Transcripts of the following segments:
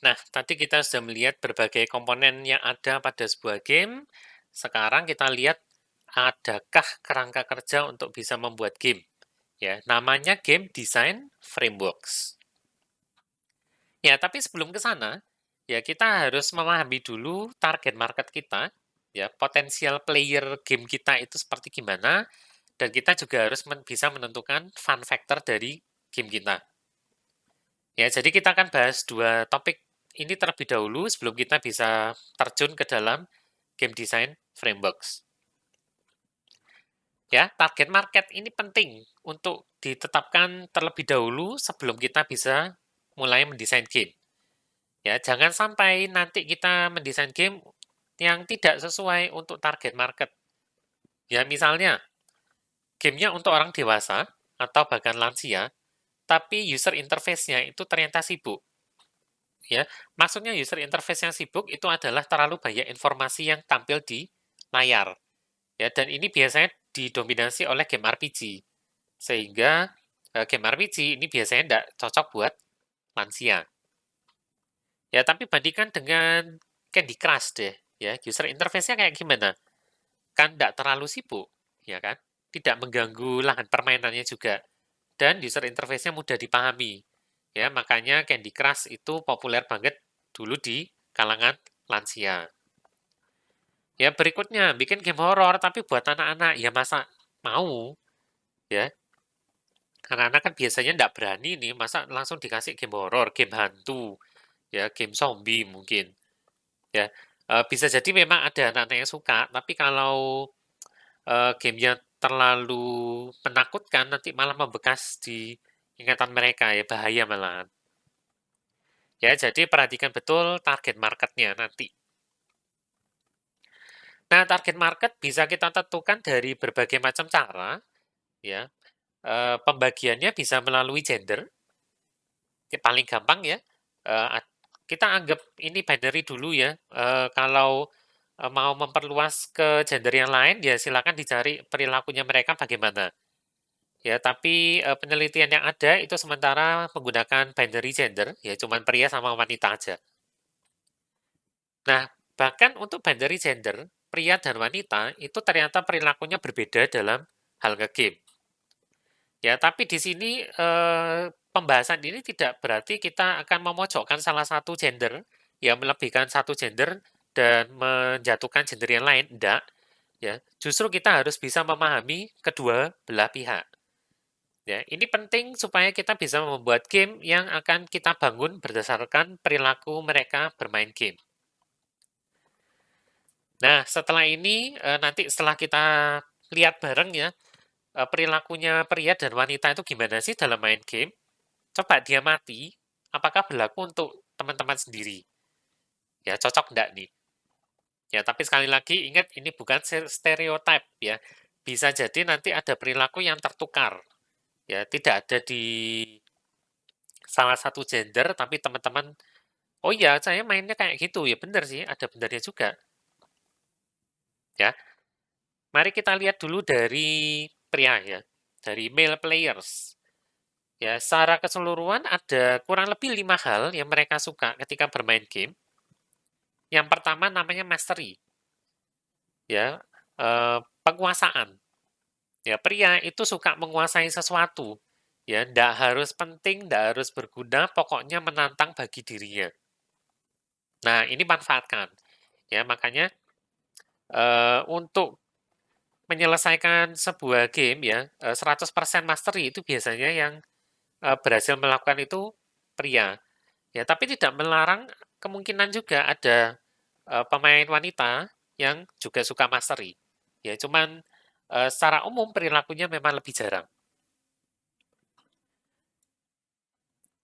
Nah, tadi kita sudah melihat berbagai komponen yang ada pada sebuah game. Sekarang kita lihat adakah kerangka kerja untuk bisa membuat game. Ya, namanya Game Design Frameworks. Ya, tapi sebelum ke sana, ya kita harus memahami dulu target market kita, ya, potensial player game kita itu seperti gimana, dan kita juga harus bisa menentukan fun factor dari game kita. Ya, jadi kita akan bahas dua topik ini terlebih dahulu sebelum kita bisa terjun ke dalam game design frameworks. Ya, target market ini penting untuk ditetapkan terlebih dahulu sebelum kita bisa mulai mendesain game. Ya, jangan sampai nanti kita mendesain game yang tidak sesuai untuk target market. Ya, misalnya gamenya untuk orang dewasa atau bahkan lansia, tapi user interface-nya itu ternyata sibuk. Ya, maksudnya user interface yang sibuk itu adalah terlalu banyak informasi yang tampil di layar. Ya, dan ini biasanya didominasi oleh game RPG. Sehingga game RPG ini biasanya tidak cocok buat lansia. Ya, tapi bandingkan dengan Candy Crush deh. Ya, user interface-nya kayak gimana? Kan tidak terlalu sibuk, ya kan? Tidak mengganggu lahan permainannya juga. Dan user interface-nya mudah dipahami. Ya, makanya Candy Crush itu populer banget dulu di kalangan lansia. Ya, berikutnya bikin game horor tapi buat anak-anak. Ya masa mau, ya. Anak-anak kan biasanya tidak berani nih, masa langsung dikasih game horor, game hantu, ya, game zombie mungkin. Ya, bisa jadi memang ada anak-anak yang suka, tapi kalau gamenya terlalu menakutkan, nanti malah membekas di ingatan mereka, ya bahaya malahan. Ya, jadi perhatikan betul target marketnya nanti. Nah, target market bisa kita tentukan dari berbagai macam cara, ya. Pembagiannya bisa melalui gender, ya, paling gampang ya. Kita anggap ini binary dulu ya. Kalau mau memperluas ke gender yang lain, ya silakan dicari perilakunya mereka bagaimana. Ya, tapi penelitian yang ada itu sementara menggunakan binary gender, ya cuman pria sama wanita aja. Nah, bahkan untuk binary gender, pria dan wanita itu ternyata perilakunya berbeda dalam hal nge-game. Ya, tapi di sini pembahasan ini tidak berarti kita akan memojokkan salah satu gender, ya melebihkan satu gender dan menjatuhkan gender yang lain. Tidak, ya. Justru kita harus bisa memahami kedua belah pihak. Ya, ini penting supaya kita bisa membuat game yang akan kita bangun berdasarkan perilaku mereka bermain game. Nah, setelah ini nanti setelah kita lihat bareng ya, perilakunya pria dan wanita itu gimana sih dalam main game. Coba dia mati, apakah berlaku untuk teman-teman sendiri? Ya, cocok enggak nih? Ya, tapi sekali lagi ingat ini bukan stereotip ya. Bisa jadi nanti ada perilaku yang tertukar. Ya, tidak ada di salah satu gender, tapi teman-teman, oh iya, saya mainnya kayak gitu. Ya benar sih, ada benarnya juga. Ya, mari kita lihat dulu dari pria ya, dari male players. Ya, secara keseluruhan ada kurang lebih 5 hal yang mereka suka ketika bermain game. Yang pertama namanya mastery, ya, penguasaan. Ya, pria itu suka menguasai sesuatu. Ya, tidak harus penting, tidak harus berguna, pokoknya menantang bagi dirinya. Nah, ini manfaatkan. Ya, makanya untuk menyelesaikan sebuah game ya, 100% mastery itu biasanya yang berhasil melakukan itu pria. Ya, tapi tidak melarang kemungkinan juga ada pemain wanita yang juga suka mastery. Ya, cuman secara umum perilakunya memang lebih jarang.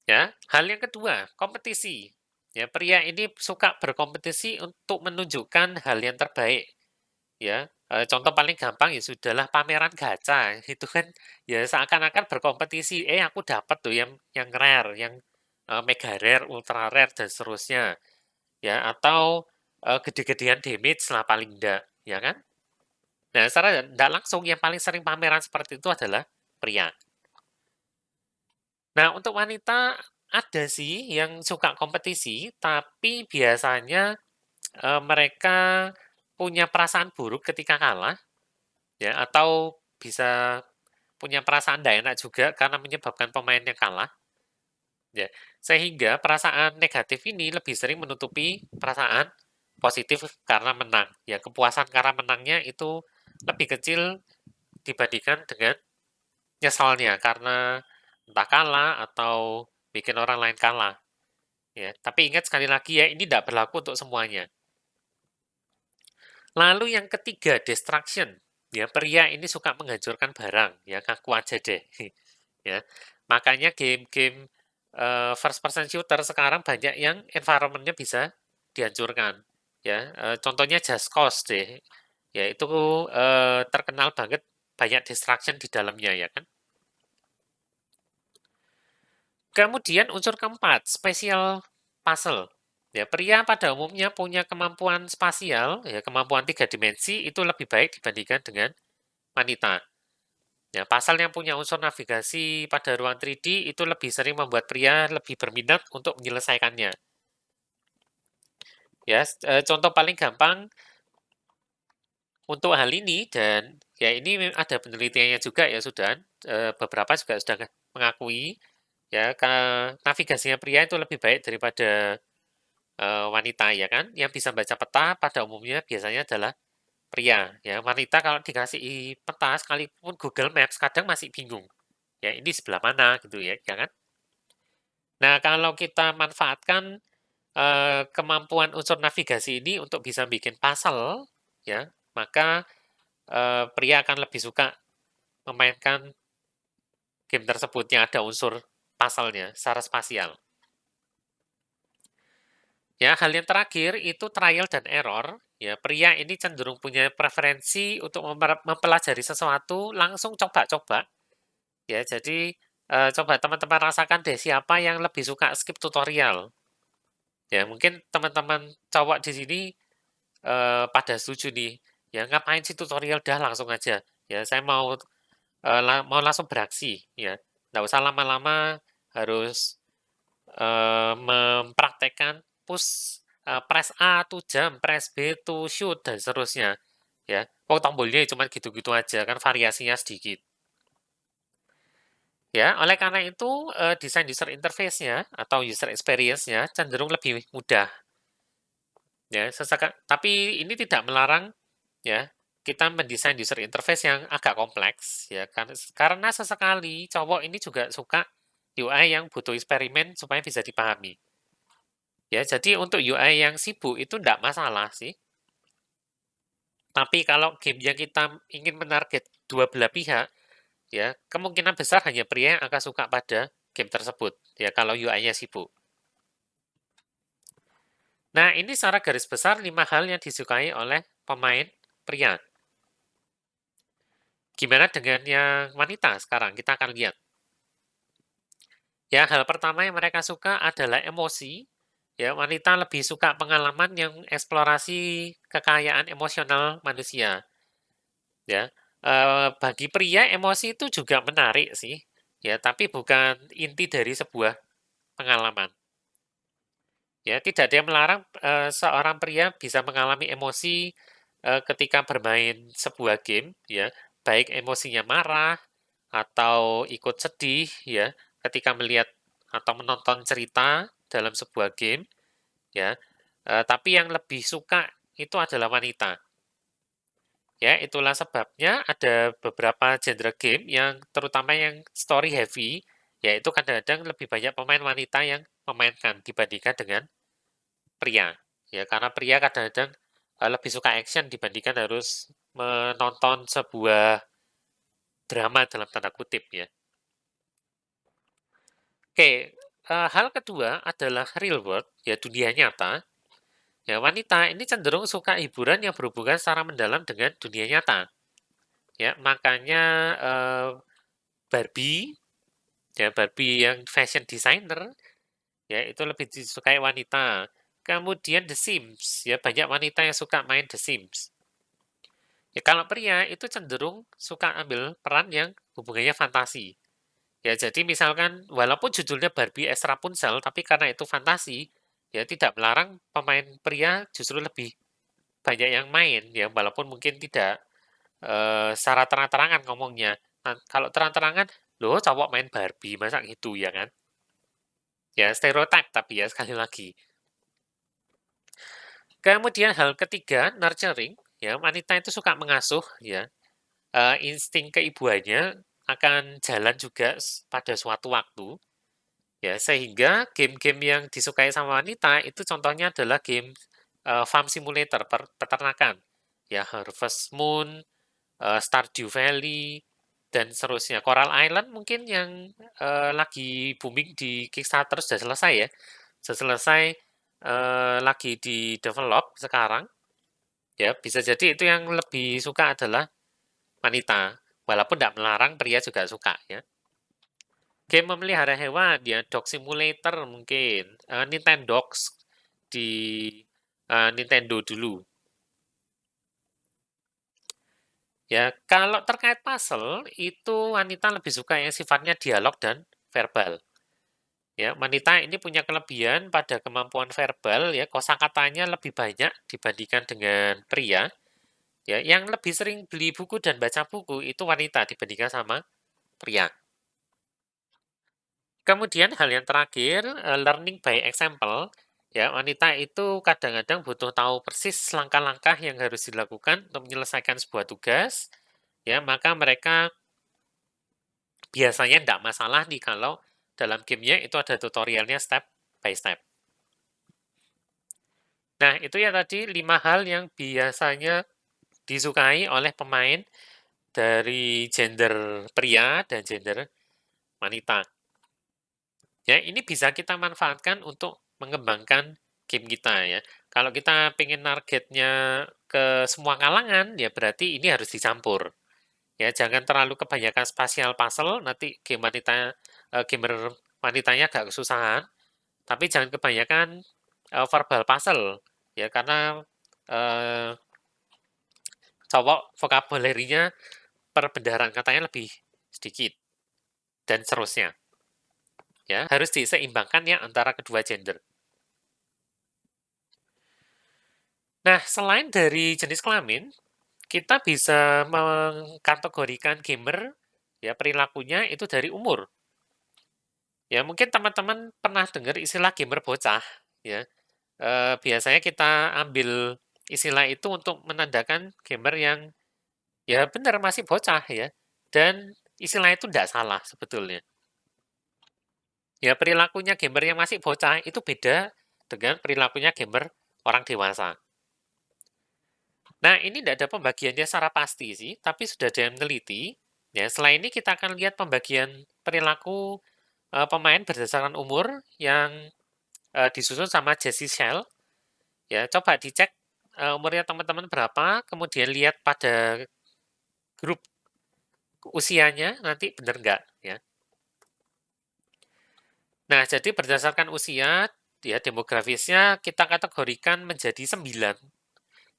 Ya, hal yang kedua, kompetisi. Ya, pria ini suka berkompetisi untuk menunjukkan hal yang terbaik. Ya, contoh paling gampang ya sudahlah pameran gacha. Itu kan ya seakan-akan berkompetisi. Aku dapat tuh yang rare, yang mega rare, ultra rare dan seterusnya. Ya, atau gede-gedean damage lah paling enggak, ya kan? Nah, secara tidak langsung yang paling sering pameran seperti itu adalah pria. Nah, untuk wanita ada sih yang suka kompetisi, tapi biasanya mereka punya perasaan buruk ketika kalah, ya, atau bisa punya perasaan tidak enak juga karena menyebabkan pemainnya kalah, ya. Sehingga perasaan negatif ini lebih sering menutupi perasaan positif karena menang. Ya, kepuasan karena menangnya itu lebih kecil dibandingkan dengan nyesalnya karena entah kalah atau bikin orang lain kalah. Ya, tapi ingat sekali lagi ya, ini tidak berlaku untuk semuanya. Lalu yang ketiga, distraction. Ya, pria ini suka menghancurkan barang. Ya, ngaku aja deh. Ya, makanya game-game first person shooter sekarang banyak yang environment-nya bisa dihancurkan. Ya, contohnya Just Cause deh. Ya, itu terkenal banget banyak distraction di dalamnya ya kan. Kemudian unsur keempat, spatial puzzle. Ya, pria pada umumnya punya kemampuan spasial, ya, kemampuan 3 dimensi itu lebih baik dibandingkan dengan wanita. Ya, pasal yang punya unsur navigasi pada ruang 3D itu lebih sering membuat pria lebih berminat untuk menyelesaikannya. Ya, contoh paling gampang untuk hal ini dan ya ini ada penelitiannya juga ya sudah beberapa juga sudah mengakui ya navigasinya pria itu lebih baik daripada wanita ya kan. Yang bisa baca peta pada umumnya biasanya adalah pria ya. Wanita kalau dikasih peta sekalipun Google Maps kadang masih bingung. Ya ini sebelah mana gitu ya, ya kan? Nah, kalau kita manfaatkan kemampuan unsur navigasi ini untuk bisa bikin puzzle, ya, maka pria akan lebih suka memainkan game tersebut yang ada unsur puzzle-nya secara spasial. Ya, hal yang terakhir itu trial dan error. Ya, pria ini cenderung punya preferensi untuk mempelajari sesuatu langsung coba-coba. Ya, jadi coba teman-teman rasakan deh siapa yang lebih suka skip tutorial. Ya, mungkin teman-teman cowok di sini pada setuju nih. Ya, ngapain sih tutorial dah langsung aja. Ya, saya mau langsung beraksi. Ya, nggak usah lama-lama harus mempraktekkan press A to jump, press B to shoot dan seterusnya. Ya, tombolnya cuma gitu-gitu aja kan variasinya sedikit. Ya, oleh karena itu desain user interface-nya atau user experience-nya cenderung lebih mudah. Ya, tapi ini tidak melarang ya kita mendesain user interface yang agak kompleks ya karena sesekali cowok ini juga suka UI yang butuh eksperimen supaya bisa dipahami. Ya, jadi untuk UI yang sibuk itu tidak masalah sih. Tapi kalau game yang kita ingin menarget dua belah pihak, ya kemungkinan besar hanya pria yang akan suka pada game tersebut. Ya, kalau UI-nya sibuk. Nah, ini secara garis besar 5 hal yang disukai oleh pemain pria. Gimana dengan yang wanita sekarang? Kita akan lihat. Ya, hal pertama yang mereka suka adalah emosi. Ya, wanita lebih suka pengalaman yang eksplorasi kekayaan emosional manusia. Ya, bagi pria emosi itu juga menarik sih. Ya, tapi bukan inti dari sebuah pengalaman. Ya, tidak ada yang melarang seorang pria bisa mengalami emosi ketika bermain sebuah game, ya, baik emosinya marah atau ikut sedih, ya, ketika melihat atau menonton cerita dalam sebuah game, ya. Tapi yang lebih suka itu adalah wanita. Ya, itulah sebabnya ada beberapa genre game yang terutama yang story heavy, yaitu kadang-kadang lebih banyak pemain wanita yang memainkan dibandingkan dengan pria. Ya, karena pria kadang-kadang lebih suka action dibandingkan harus menonton sebuah drama dalam tanda kutip ya. Oke, hal kedua adalah real world, ya dunia nyata. Ya, wanita ini cenderung suka hiburan yang berhubungan secara mendalam dengan dunia nyata. Ya, makanya Barbie, ya Barbie yang fashion designer, ya itu lebih disukai wanita. Kemudian The Sims, ya banyak wanita yang suka main The Sims. Ya kalau pria itu cenderung suka ambil peran yang hubungannya fantasi. Ya, jadi misalkan walaupun judulnya Barbie es Rapunzel, tapi karena itu fantasi, ya tidak melarang pemain pria justru lebih banyak yang main, ya walaupun mungkin tidak secara terang-terangan ngomongnya. Nah, kalau terang-terangan, loh cowok main Barbie, masa gitu ya kan? Ya stereotip tapi ya sekali lagi. Kemudian hal ketiga, nurturing, ya wanita itu suka mengasuh, ya insting keibuannya akan jalan juga pada suatu waktu. Ya, sehingga game-game yang disukai sama wanita itu contohnya adalah game farm simulator, peternakan. Ya, Harvest Moon, Stardew Valley, dan seterusnya. Coral Island mungkin yang lagi booming di Kickstarter sudah selesai ya. Sudah selesai lagi di develop sekarang. Ya, bisa jadi itu yang lebih suka adalah wanita. Walaupun tidak melarang pria juga suka ya. Game memelihara hewan, ya Dog Simulator mungkin, Nintendogs di Nintendo dulu. Ya, kalau terkait puzzle, itu wanita lebih suka yang sifatnya dialog dan verbal. Ya, wanita ini punya kelebihan pada kemampuan verbal, ya kosakatanya lebih banyak dibandingkan dengan pria. Ya, yang lebih sering beli buku dan baca buku itu wanita dibandingkan sama pria. Kemudian hal yang terakhir, learning by example. Ya, wanita itu kadang-kadang butuh tahu persis langkah-langkah yang harus dilakukan untuk menyelesaikan sebuah tugas. Ya, maka mereka biasanya tidak masalah nih kalau dalam gamenya itu ada tutorialnya step by step. Nah, itu ya tadi 5 hal yang biasanya disukai oleh pemain dari gender pria dan gender wanita. Ya, ini bisa kita manfaatkan untuk mengembangkan game kita ya. Kalau kita pengen targetnya ke semua kalangan, ya berarti ini harus dicampur. Ya, jangan terlalu kebanyakan spatial puzzle, nanti gamer wanitanya agak kesusahan. Tapi jangan kebanyakan verbal puzzle, ya karena eh, cowok vocabulary-nya perbendaharaan katanya lebih sedikit dan seterusnya. Ya, harus diseimbangkan ya antara kedua gender. Nah, selain dari jenis kelamin, kita bisa mengkategorikan gamer ya perilakunya itu dari umur. Ya, mungkin teman-teman pernah dengar istilah gamer bocah ya. Biasanya kita ambil istilah itu untuk menandakan gamer yang ya benar masih bocah ya. Dan istilah itu tidak salah sebetulnya. Ya, perilakunya gamer yang masih bocah itu beda dengan perilakunya gamer orang dewasa. Nah, ini tidak ada pembagiannya secara pasti sih, tapi sudah ada yang meneliti. Ya, selain ini kita akan lihat pembagian perilaku pemain berdasarkan umur yang disusun sama Jesse Shell. Ya, coba dicek umurnya teman-teman berapa, kemudian lihat pada grup usianya nanti benar nggak ya. Nah, jadi berdasarkan usia, ya demografisnya kita kategorikan menjadi 9.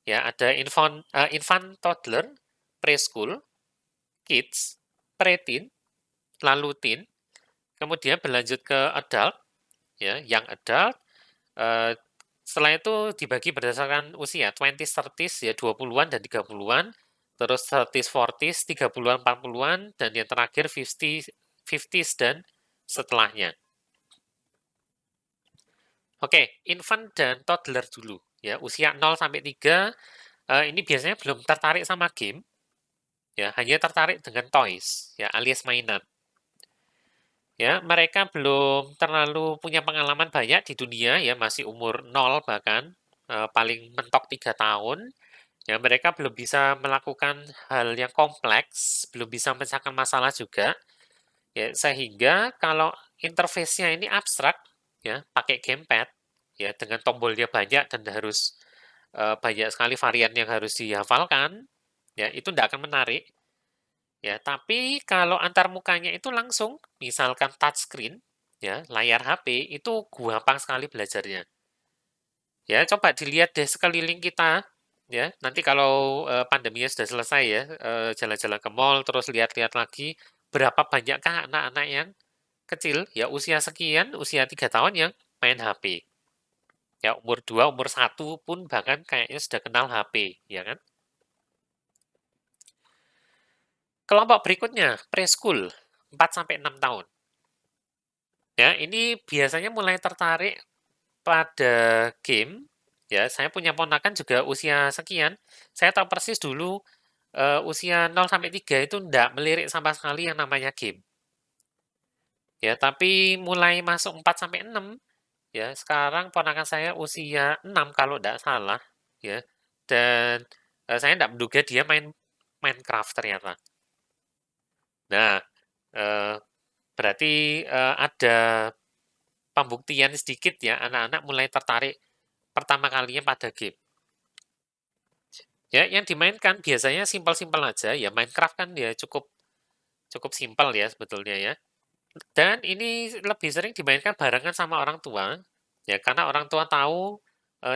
Ya, ada infant toddler, preschool, kids, preteen, lalu teen, kemudian berlanjut ke adult, ya, young adult. eh, Setelah itu dibagi berdasarkan usia, 20s, 30s, ya 20-an dan 30-an, terus 30s, 40s, 30-an, 40-an, dan yang terakhir 50s, 50s dan setelahnya. Oke, infant dan toddler dulu. Ya, usia 0 sampai 3 ini biasanya belum tertarik sama game, ya, hanya tertarik dengan toys, ya, alias mainan. Ya, mereka belum terlalu punya pengalaman banyak di dunia, ya, masih umur 0 bahkan, paling mentok 3 tahun. Ya, mereka belum bisa melakukan hal yang kompleks, belum bisa memecahkan masalah juga. Ya, sehingga kalau interface-nya ini abstrak, ya, pakai gamepad, ya, dengan tombolnya banyak dan harus banyak sekali varian yang harus dihafalkan, ya, itu tidak akan menarik. Ya, tapi kalau antar mukanya itu langsung, misalkan touchscreen, ya, layar HP, itu gampang sekali belajarnya. Ya, coba dilihat deh sekeliling kita, ya. Nanti kalau pandeminya sudah selesai ya, jalan-jalan ke mall, terus lihat-lihat lagi, berapa banyakkah anak-anak yang kecil, ya usia sekian, usia 3 tahun yang main HP. Ya umur 2, umur 1 pun bahkan kayaknya sudah kenal HP, ya kan? Kelompok berikutnya, preschool, 4-6 tahun. Ya, ini biasanya mulai tertarik pada game. Ya, saya punya ponakan juga usia sekian. Saya tahu persis dulu usia 0-3 itu enggak melirik sama sekali yang namanya game. Ya, tapi mulai masuk 4-6, ya, sekarang ponakan saya usia 6 kalau enggak salah, ya. Dan saya enggak menduga dia main Minecraft ternyata. Nah, eh, berarti ada pembuktian sedikit ya, anak-anak mulai tertarik pertama kalinya pada game. Ya, yang dimainkan biasanya simpel-simpel aja, ya Minecraft kan ya cukup cukup simpel ya sebetulnya ya. Dan ini lebih sering dimainkan barengan sama orang tua, ya karena orang tua tahu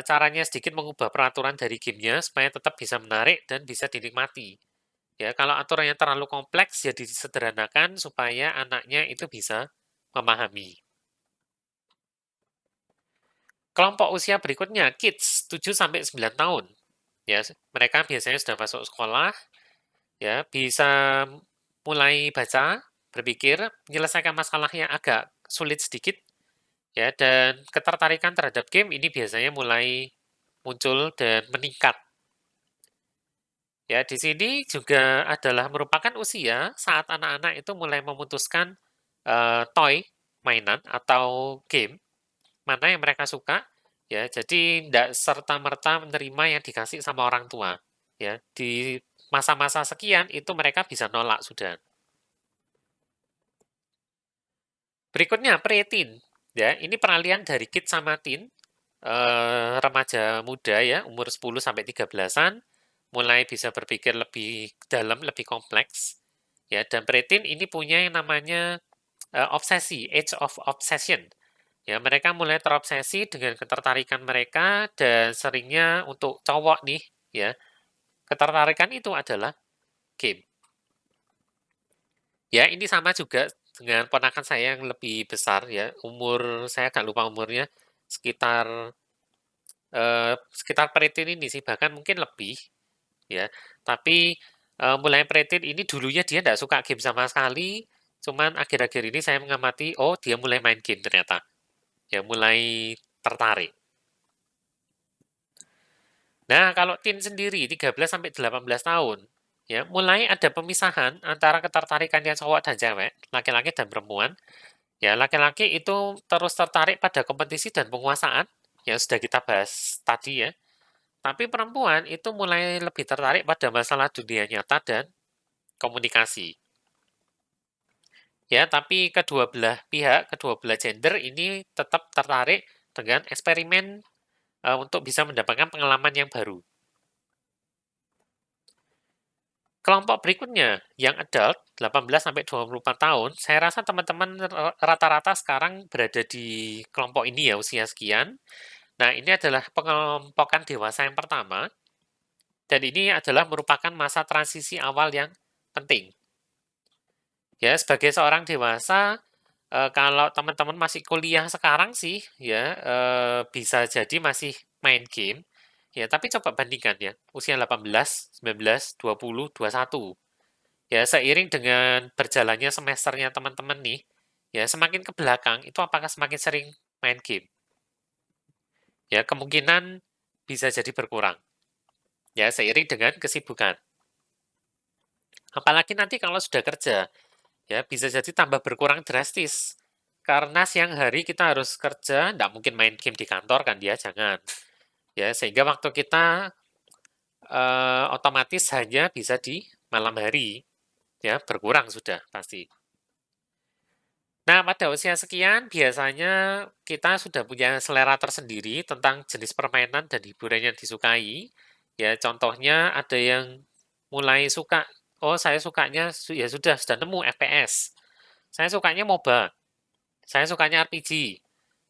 caranya sedikit mengubah peraturan dari gamenya supaya tetap bisa menarik dan bisa dinikmati. Ya, kalau aturannya terlalu kompleks ya disederhanakan supaya anaknya itu bisa memahami. Kelompok usia berikutnya, kids, 7-9 tahun. Ya, mereka biasanya sudah masuk sekolah, ya, bisa mulai baca, berpikir, menyelesaikan masalah yang agak sulit sedikit, ya, dan ketertarikan terhadap game ini biasanya mulai muncul dan meningkat. Ya, di sini juga adalah merupakan usia saat anak-anak itu mulai memutuskan toy, mainan atau game mana yang mereka suka, ya. Jadi tidak serta-merta menerima yang dikasih sama orang tua, ya. Di masa-masa sekian itu mereka bisa nolak sudah. Berikutnya preteen, ya. Ini peralihan dari kid sama teen, remaja muda ya, umur 10 sampai 13-an, mulai bisa berpikir lebih dalam, lebih kompleks, ya. Dan preteen ini punya yang namanya obsesi, age of obsession. Ya, mereka mulai terobsesi dengan ketertarikan mereka dan seringnya untuk cowok nih, ya. Ketertarikan itu adalah game. Ya, ini sama juga dengan ponakan saya yang lebih besar ya. Umur saya agak lupa umurnya, sekitar sekitar preteen ini sih, bahkan mungkin lebih ya. Tapi mulai preteen ini dulunya dia tidak suka game sama sekali, cuman akhir-akhir ini saya mengamati, oh dia mulai main game ternyata. Ya, mulai tertarik. Nah, kalau teen sendiri 13-18 tahun, ya, mulai ada pemisahan antara ketertarikannya cowok dan cewek, laki-laki dan perempuan. Ya, laki-laki itu terus tertarik pada kompetisi dan penguasaan, yang sudah kita bahas tadi ya. Tapi perempuan itu mulai lebih tertarik pada masalah dunia nyata dan komunikasi. Ya, tapi kedua belah pihak, kedua belah gender ini tetap tertarik dengan eksperimen untuk bisa mendapatkan pengalaman yang baru. Kelompok berikutnya, yang adult, 18-24 tahun, saya rasa teman-teman rata-rata sekarang berada di kelompok ini ya, usia sekian. Nah, ini adalah pengelompokan dewasa yang pertama, dan ini adalah merupakan masa transisi awal yang penting. Ya, sebagai seorang dewasa, kalau teman-teman masih kuliah sekarang sih, ya, bisa jadi masih main game. Ya, tapi coba bandingkan ya, usia 18, 19, 20, 21. Ya, seiring dengan berjalannya semesternya teman-teman nih, ya semakin ke belakang, itu apakah semakin sering main game? Ya, kemungkinan bisa jadi berkurang. Ya, seiring dengan kesibukan. Apalagi nanti kalau sudah kerja, ya bisa jadi tambah berkurang drastis. Karena siang hari kita harus kerja, nggak mungkin main game di kantor kan dia, jangan. Ya, sehingga waktu kita otomatis hanya bisa di malam hari. Ya, berkurang sudah pasti. Nah, pada usia sekian, biasanya kita sudah punya selera tersendiri tentang jenis permainan dan hiburan yang disukai. Ya, contohnya ada yang mulai suka, oh saya sukanya, ya sudah nemu FPS. Saya sukanya MOBA, saya sukanya RPG,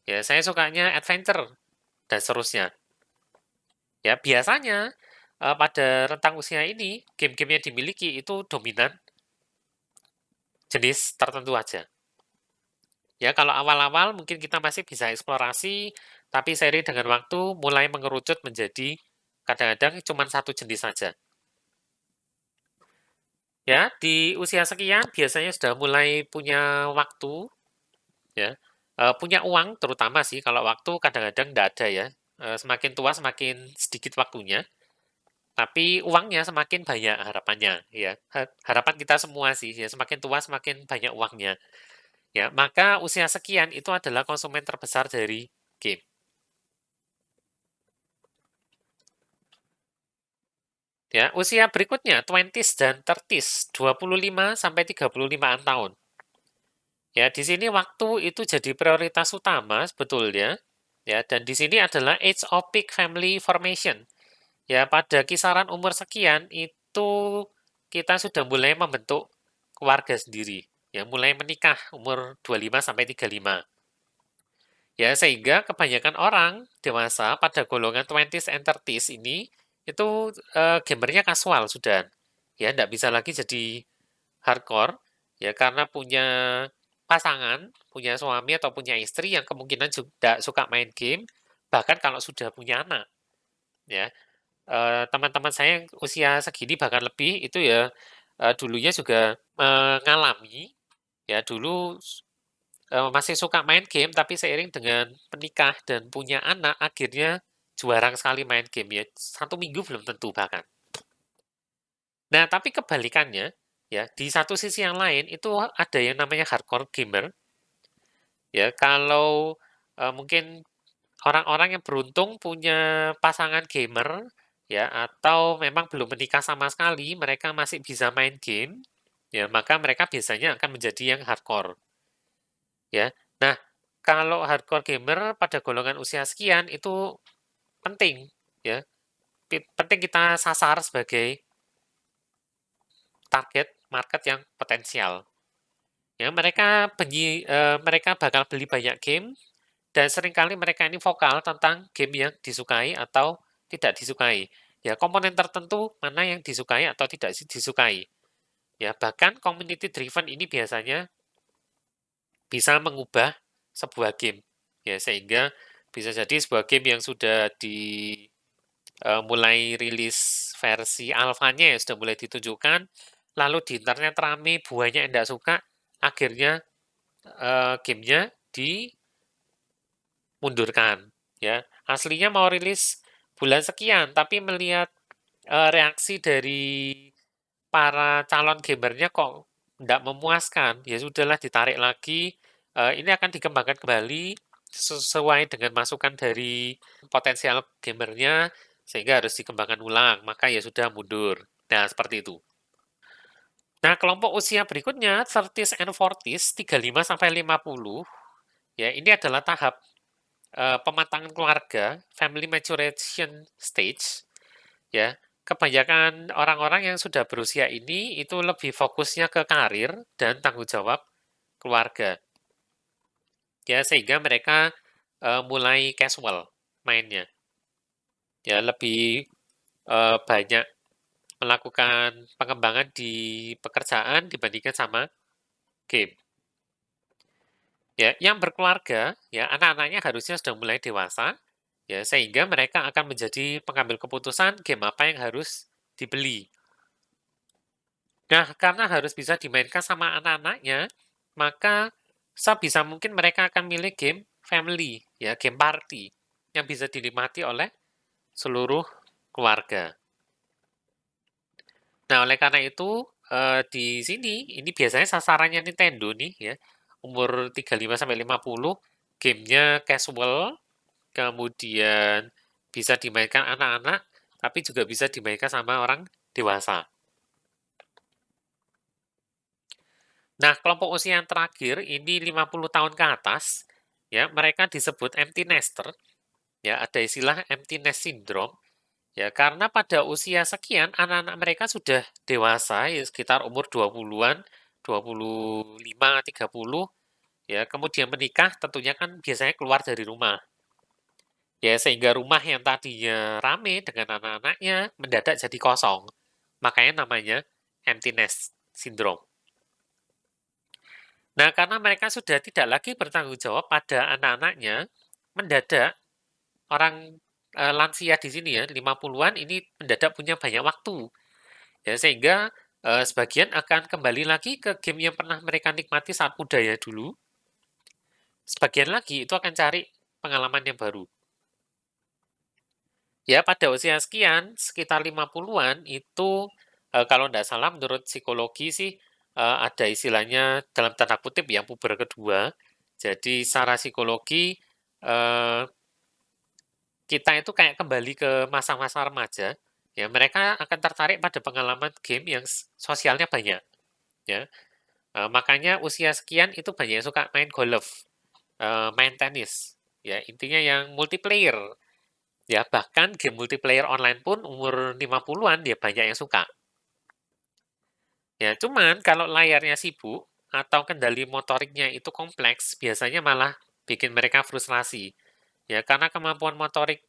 ya saya sukanya adventure, dan seterusnya. Ya, biasanya pada rentang usia ini, game-game yang dimiliki itu dominan jenis tertentu aja. Ya, kalau awal-awal mungkin kita masih bisa eksplorasi, tapi seiring dengan waktu mulai mengerucut menjadi kadang-kadang cuma satu jenis saja. Ya, di usia sekian biasanya sudah mulai punya waktu, ya, punya uang terutama sih, kalau waktu kadang-kadang nggak ada ya. Semakin tua semakin sedikit waktunya, tapi uangnya semakin banyak harapannya, ya. Harapan kita semua sih, ya, semakin tua semakin banyak uangnya. Ya, maka usia sekian itu adalah konsumen terbesar dari game. Ya, usia berikutnya 20s dan 30s, 25 sampai 35-an tahun. Ya, di sini waktu itu jadi prioritas utama sebetulnya. Ya, dan di sini adalah age of peak family formation. Ya, pada kisaran umur sekian itu kita sudah mulai membentuk keluarga sendiri. Ya, mulai menikah umur 25 sampai 35. Ya, sehingga kebanyakan orang dewasa pada golongan 20s and 30s ini itu gamernya kasual sudah. Ya, tidak bisa lagi jadi hardcore ya karena punya pasangan, punya suami atau punya istri yang kemungkinan juga suka main game, bahkan kalau sudah punya anak ya. Teman-teman saya yang usia segini bahkan lebih itu ya dulunya juga mengalami ya dulu masih suka main game, tapi seiring dengan menikah dan punya anak, akhirnya jarang sekali main game ya. 1 minggu belum tentu bahkan. Nah, tapi kebalikannya, ya di satu sisi yang lain itu ada yang namanya hardcore gamer. Ya, kalau mungkin orang-orang yang beruntung punya pasangan gamer, ya atau memang belum menikah sama sekali, mereka masih bisa main game, ya maka mereka biasanya akan menjadi yang hardcore. Ya. Nah, kalau hardcore gamer pada golongan usia sekian itu penting ya. Penting kita sasar sebagai target market yang potensial. Ya, mereka bakal beli banyak game dan seringkali mereka ini vokal tentang game yang disukai atau tidak disukai. Ya, komponen tertentu mana yang disukai atau tidak disukai. Ya, bahkan community driven ini biasanya bisa mengubah sebuah game. Ya, sehingga bisa jadi sebuah game yang sudah mulai rilis versi alfanya ya sudah mulai ditunjukkan, lalu di internet rame, banyak yang tidak suka, akhirnya gamenya dimundurkan. Ya, aslinya mau rilis bulan sekian, tapi melihat reaksi dari para calon gamernya kok tidak memuaskan, ya sudahlah ditarik lagi. Ini akan dikembangkan kembali sesuai dengan masukan dari potensial gamernya, sehingga harus dikembangkan ulang, maka ya sudah mundur. Nah, seperti itu. Nah, kelompok usia berikutnya, 30s and 40s, 35 sampai 50, ya ini adalah tahap pematangan keluarga, family maturation stage, ya. Kebanyakan orang-orang yang sudah berusia ini itu lebih fokusnya ke karir dan tanggung jawab keluarga. Ya, sehingga mereka mulai casual mainnya. Ya, lebih banyak melakukan pengembangan di pekerjaan dibandingkan sama game. Ya, yang berkeluarga, ya anak-anaknya harusnya sudah mulai dewasa, ya sehingga mereka akan menjadi pengambil keputusan game apa yang harus dibeli. Nah, karena harus bisa dimainkan sama anak-anaknya, maka sebisa mungkin mereka akan milih game family, ya game party, yang bisa dinikmati oleh seluruh keluarga. Nah, oleh karena itu, di sini, ini biasanya sasarannya Nintendo nih ya, umur 35-50, gamenya casual, kemudian bisa dimainkan anak-anak, tapi juga bisa dimainkan sama orang dewasa. Nah, kelompok usia yang terakhir ini 50 tahun ke atas, ya mereka disebut empty nester, ya ada istilah empty nest syndrome, ya karena pada usia sekian anak-anak mereka sudah dewasa, ya sekitar umur 20-an, 25, 30, ya kemudian menikah tentunya kan biasanya keluar dari rumah. Ya sehingga rumah yang tadinya rame dengan anak-anaknya mendadak jadi kosong. Makanya namanya empty nest syndrome. Nah, karena mereka sudah tidak lagi bertanggung jawab pada anak-anaknya, mendadak orang lansia di sini ya, 50-an ini mendadak punya banyak waktu. Ya, sehingga sebagian akan kembali lagi ke game yang pernah mereka nikmati saat muda ya dulu. Sebagian lagi itu akan cari pengalaman yang baru. Ya, pada usia sekian, sekitar 50-an itu kalau tidak salah menurut psikologi sih ada istilahnya dalam tanda kutip yang puber kedua. Jadi secara psikologi eh, kita itu kayak kembali ke masa-masa remaja. Ya, mereka akan tertarik pada pengalaman game yang sosialnya banyak. Ya, makanya usia sekian itu banyak yang suka main golf, main tenis. Ya, intinya yang multiplayer. Ya, bahkan game multiplayer online pun umur 50-an dia banyak yang suka. Ya, cuman kalau layarnya sibuk atau kendali motoriknya itu kompleks, biasanya malah bikin mereka frustrasi. Ya, karena kemampuan motorik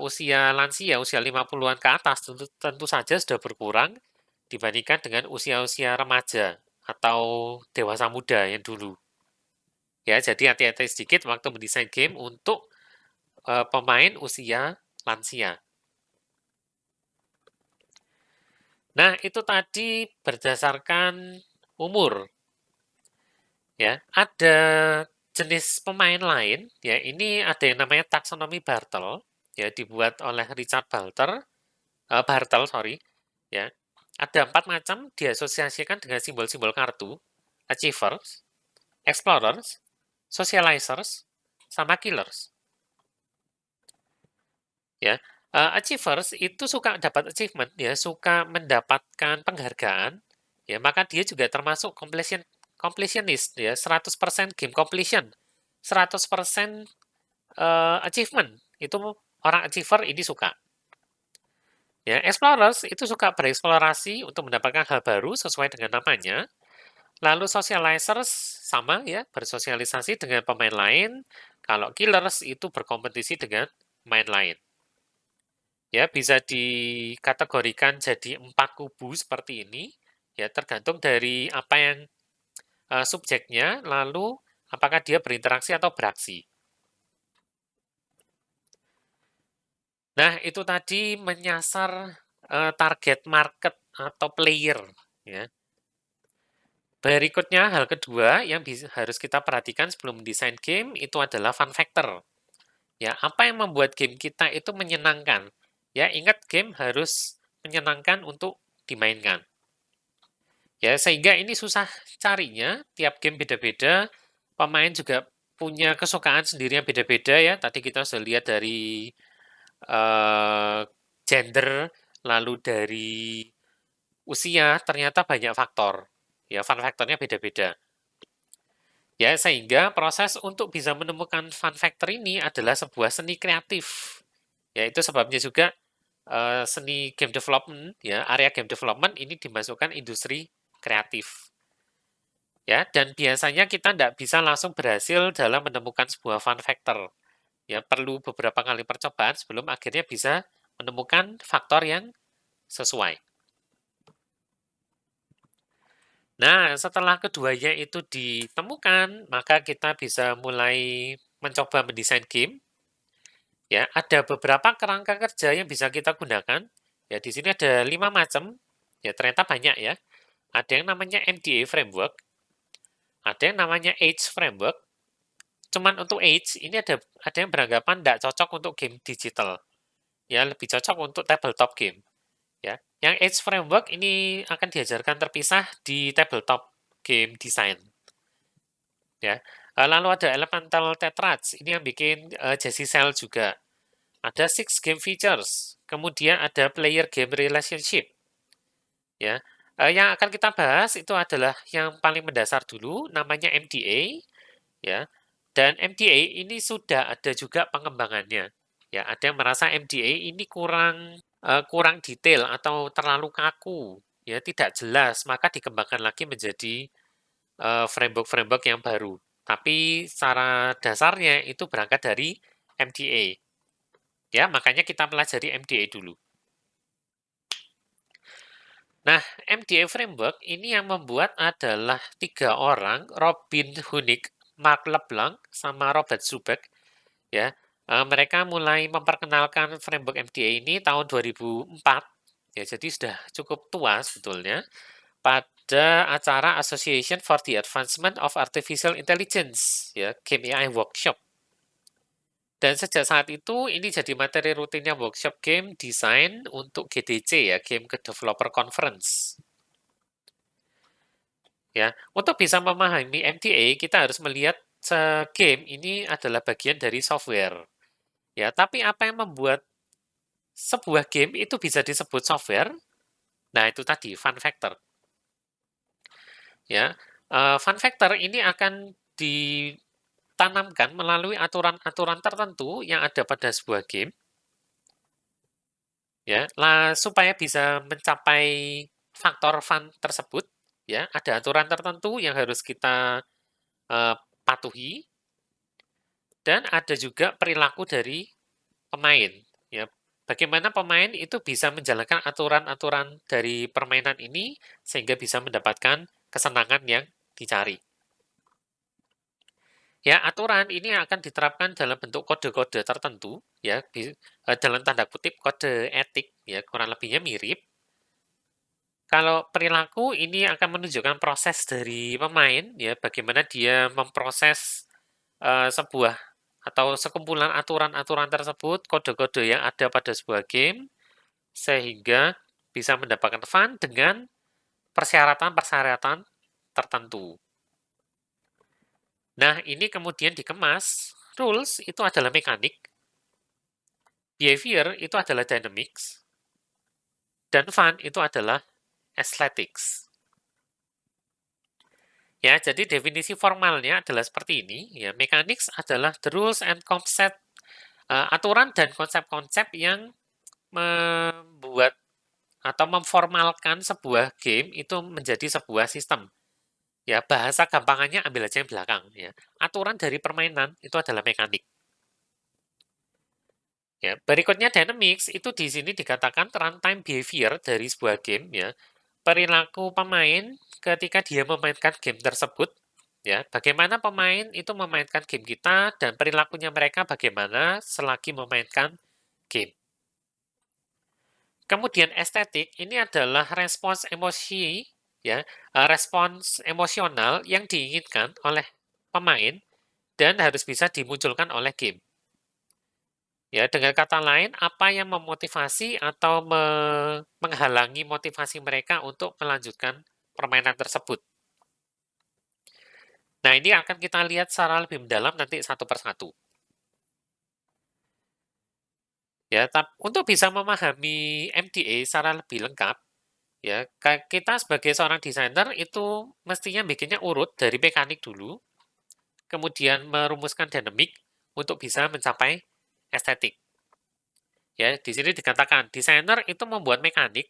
usia lansia, usia 50-an ke atas tentu saja sudah berkurang dibandingkan dengan usia-usia remaja atau dewasa muda yang dulu. Ya, jadi hati-hati sedikit waktu mendesain game untuk pemain usia lansia. Nah, itu tadi berdasarkan umur. Ya, ada jenis pemain lain, ya ini ada yang namanya taksonomi Bartle, ya dibuat oleh Richard Bartle, sorry, ya. Ada 4 macam diasosiasikan dengan simbol-simbol kartu, achievers, explorers, socializers, sama killers. Ya, achievers itu suka dapat achievement, ya suka mendapatkan penghargaan, ya maka dia juga termasuk completionist, ya 100% game completion, 100% achievement itu orang achiever ini suka. Ya, explorers itu suka bereksplorasi untuk mendapatkan hal baru sesuai dengan namanya. Lalu socializers sama ya, bersosialisasi dengan pemain lain. Kalau killers itu berkompetisi dengan pemain lain. Ya, bisa dikategorikan jadi 4 kubu seperti ini. Ya, tergantung dari apa yang subjeknya, lalu apakah dia berinteraksi atau beraksi. Nah, itu tadi menyasar target market atau player. Ya. Berikutnya, hal kedua yang harus kita perhatikan sebelum mendesain game itu adalah fun factor. Ya, apa yang membuat game kita itu menyenangkan? Ya, ingat game harus menyenangkan untuk dimainkan. Ya, sehingga ini susah carinya, tiap game beda-beda, pemain juga punya kesukaan sendiri yang beda-beda ya. Tadi kita sudah lihat dari gender, lalu dari usia, ternyata banyak faktor. Ya, fun factornya beda-beda. Ya, sehingga proses untuk bisa menemukan fun factor ini adalah sebuah seni kreatif. Ya, itu sebabnya juga seni game development, ya, area game development ini dimasukkan industri kreatif. Ya, dan biasanya kita tidak bisa langsung berhasil dalam menemukan sebuah fun factor. Ya, perlu beberapa kali percobaan sebelum akhirnya bisa menemukan faktor yang sesuai. Nah, setelah keduanya itu ditemukan, maka kita bisa mulai mencoba mendesain game. Ya, ada beberapa kerangka kerja yang bisa kita gunakan. Ya, di sini ada 5 macam. Ya, ternyata banyak ya. Ada yang namanya MDA framework, ada yang namanya Age framework. Cuman untuk Age ini ada yang beranggapan tidak cocok untuk game digital. Ya, lebih cocok untuk tabletop game. Ya, yang Age framework ini akan diajarkan terpisah di tabletop game design. Ya, lalu ada elemental tetrads ini yang bikin Jesse Cell juga. Ada 6 game features, kemudian ada player game relationship. Ya, yang akan kita bahas itu adalah yang paling mendasar dulu, namanya MDA. Ya, dan MDA ini sudah ada juga pengembangannya. Ya, ada yang merasa MDA ini kurang detail atau terlalu kaku, ya tidak jelas, maka dikembangkan lagi menjadi framework-framework yang baru. Tapi secara dasarnya itu berangkat dari MDA. Ya, makanya kita pelajari MDA dulu. Nah, MDA Framework ini yang membuat adalah 3 orang, Robin Hunig, Mark LeBlanc, sama Robert Zubeck, ya. Mereka mulai memperkenalkan framework MDA ini tahun 2004, ya, jadi sudah cukup tua sebetulnya, pada acara Association for the Advancement of Artificial Intelligence, ya, Game AI Workshop. Dan sejak saat itu, ini jadi materi rutinnya workshop game design untuk GDC, ya, Game Developer Conference. Ya, untuk bisa memahami MDA, kita harus melihat game ini adalah bagian dari software. Ya, tapi apa yang membuat sebuah game itu bisa disebut software? Nah, itu tadi fun factor. Ya, fun factor ini akan ditanamkan melalui aturan-aturan tertentu yang ada pada sebuah game. Ya, supaya bisa mencapai faktor fun tersebut, ya, ada aturan tertentu yang harus kita patuhi. Dan ada juga perilaku dari pemain, ya. Bagaimana pemain itu bisa menjalankan aturan-aturan dari permainan ini sehingga bisa mendapatkan kesenangan yang dicari. Ya, aturan ini akan diterapkan dalam bentuk kode-kode tertentu, ya, dalam tanda kutip kode etik, ya, kurang lebihnya mirip. Kalau perilaku ini akan menunjukkan proses dari pemain, ya, bagaimana dia memproses sebuah atau sekumpulan aturan-aturan tersebut, kode-kode yang ada pada sebuah game, sehingga bisa mendapatkan fun dengan persyaratan-persyaratan tertentu. Nah, ini kemudian dikemas. Rules itu adalah mekanik, behavior itu adalah dynamics, dan fun itu adalah aesthetics. Ya, jadi definisi formalnya adalah seperti ini. Ya, mechanics adalah the rules and concept, aturan dan konsep-konsep yang membuat atau memformalkan sebuah game itu menjadi sebuah sistem. Ya, bahasa gampangannya ambil aja yang belakang, ya. Aturan dari permainan itu adalah mekanik. Ya, berikutnya dynamics itu di sini dikatakan runtime behavior dari sebuah game, ya. Perilaku pemain ketika dia memainkan game tersebut, ya. Bagaimana pemain itu memainkan game kita dan perilakunya mereka bagaimana selagi memainkan game. Kemudian estetik ini adalah respons emosi, ya, respons emosional yang diinginkan oleh pemain dan harus bisa dimunculkan oleh game. Ya, dengan kata lain, apa yang memotivasi atau menghalangi motivasi mereka untuk melanjutkan permainan tersebut. Nah, ini akan kita lihat secara lebih mendalam nanti satu persatu. Ya, untuk bisa memahami MDA secara lebih lengkap, ya, kita sebagai seorang desainer itu mestinya bikinnya urut dari mekanik dulu, kemudian merumuskan dinamik untuk bisa mencapai estetik. Ya, di sini dikatakan desainer itu membuat mekanik